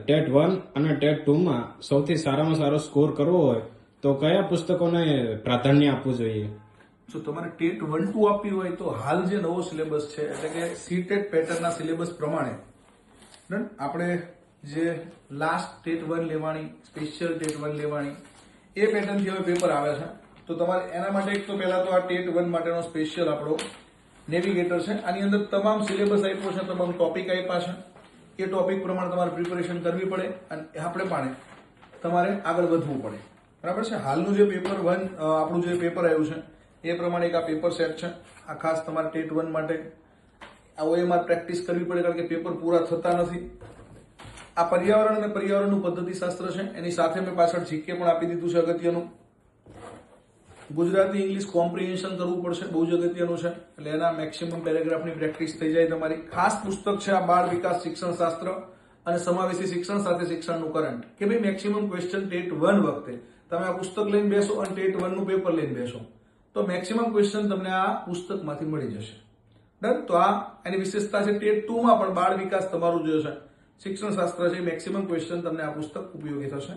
TET 1 અને TET 2 માં સૌથી સારામાં સારો સ્કોર કરવો હોય તો કયા પુસ્તકોને પ્રાધાન્ય આપવું જોઈએ? જો તમારે ટેટ 1-2 આપવી હોય તો હાલ જે નવો સિલેબસ છે એટલે કે સીટેટ પેટર્નના સિલેબસ પ્રમાણે આપણે જે લાસ્ટ ટેટ 1 લેવાની, સ્પેશિયલ ટેટ 1 લેવાની એ પેટર્નથી હવે પેપર આવે છે. તો તમારે એના માટે એક તો પહેલા તો આ ટેટ 1 માટેનો સ્પેશિયલ આપણો નેવિગેટર છે. આની અંદર તમામ સિલેબસ આપ્યો છે, તમામ ટોપિક આપ્યા છે. એ ટોપિક પ્રમાણે તમારે પ્રિપેરેશન કરવી પડે અને આપણે પણ તમારે આગળ વધવું પડે. બરાબર છે. હાલનું જે પેપર 1 આપણું જે પેપર આવ્યું છે એ પ્રમાણે એક આ પેપર સેટ છે. આ ખાસ તમારે ટેટ 1 માટે આ OMR પ્રેક્ટિસ કરવી પડે કારણ કે પેપર પૂરા થતા નથી. આ પર્યાવરણ અને પર્યાવરણનું પદ્ધતિશાસ્ત્ર છે. એની સાથે મેં પાછળ જીકે પણ આપી દીધું છે અગત્યનું. ગુજરાતી ઇંગ્લિશ કોમ્પ્રિહેન્શન કરવું પડશે, બહુ જ અગત્યનું છે. એટલે એના મેક્સિમમ પેરેગ્રાફની પ્રેક્ટિસ થઈ જાય તમારી. ખાસ પુસ્તક છે આ બાળ વિકાસ શિક્ષણ શાસ્ત્ર અને સમાવેશી શિક્ષણ સાથે શિક્ષણનું કરંટ કે ભાઈ મેક્સિમમ ક્વેશ્ચન ટેટ 1 વખતે તમે આ પુસ્તક લઈને બેસો અને ટેટ 1 નું પેપર લઈને બેસો તો મેક્સિમમ ક્વેશ્ચન તમને આ પુસ્તકમાંથી મળી જશે. ડન. તો આ એની વિશેષતા છે. ટેટ 2 માં પણ બાળ વિકાસ તમારું જે છે શિક્ષણ શાસ્ત્ર છે મેક્સિમમ ક્વેશ્ચન તમને આ પુસ્તક ઉપયોગી થશે.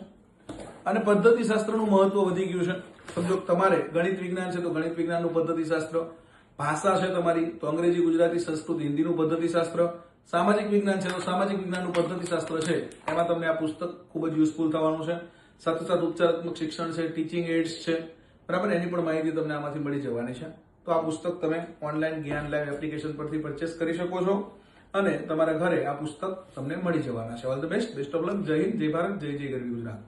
અને પદ્ધતિશાસ્ત્રનું મહત્વ વધી ગયું છે. સમજો તમારે ગણિત વિજ્ઞાન છે તો ગણિત વિજ્ઞાનનું પદ્ધતિશાસ્ત્ર, ભાષા છે તમારી તો અંગ્રેજી, ગુજરાતી, સંસ્કૃત, હિન્દીનું પદ્ધતિશાસ્ત્ર, સામાજિક વિજ્ઞાન છે તો સામાજિક વિજ્ઞાનનું પદ્ધતિશાસ્ત્ર છે. એમાં તમને આ પુસ્તક ખૂબ જ યુઝફુલ થવાનું છે. સાથે સાથે ઉપચારાત્મક શિક્ષણ છે, ટીચિંગ એડ્સ છે, બરાબર, એની પણ માહિતી તમને આમાંથી મળી જવાની છે. તો આ પુસ્તક તમે ઓનલાઈન જ્ઞાન લાઈવ એપ્લિકેશન પરથી પરચેસ કરી શકો છો અને તમારા ઘરે આ પુસ્તક તમને મળી જવાના છે. All the best, best of luck. જય હિન્દ, જય ભારત, જય જય ગરવી ગુજરાત.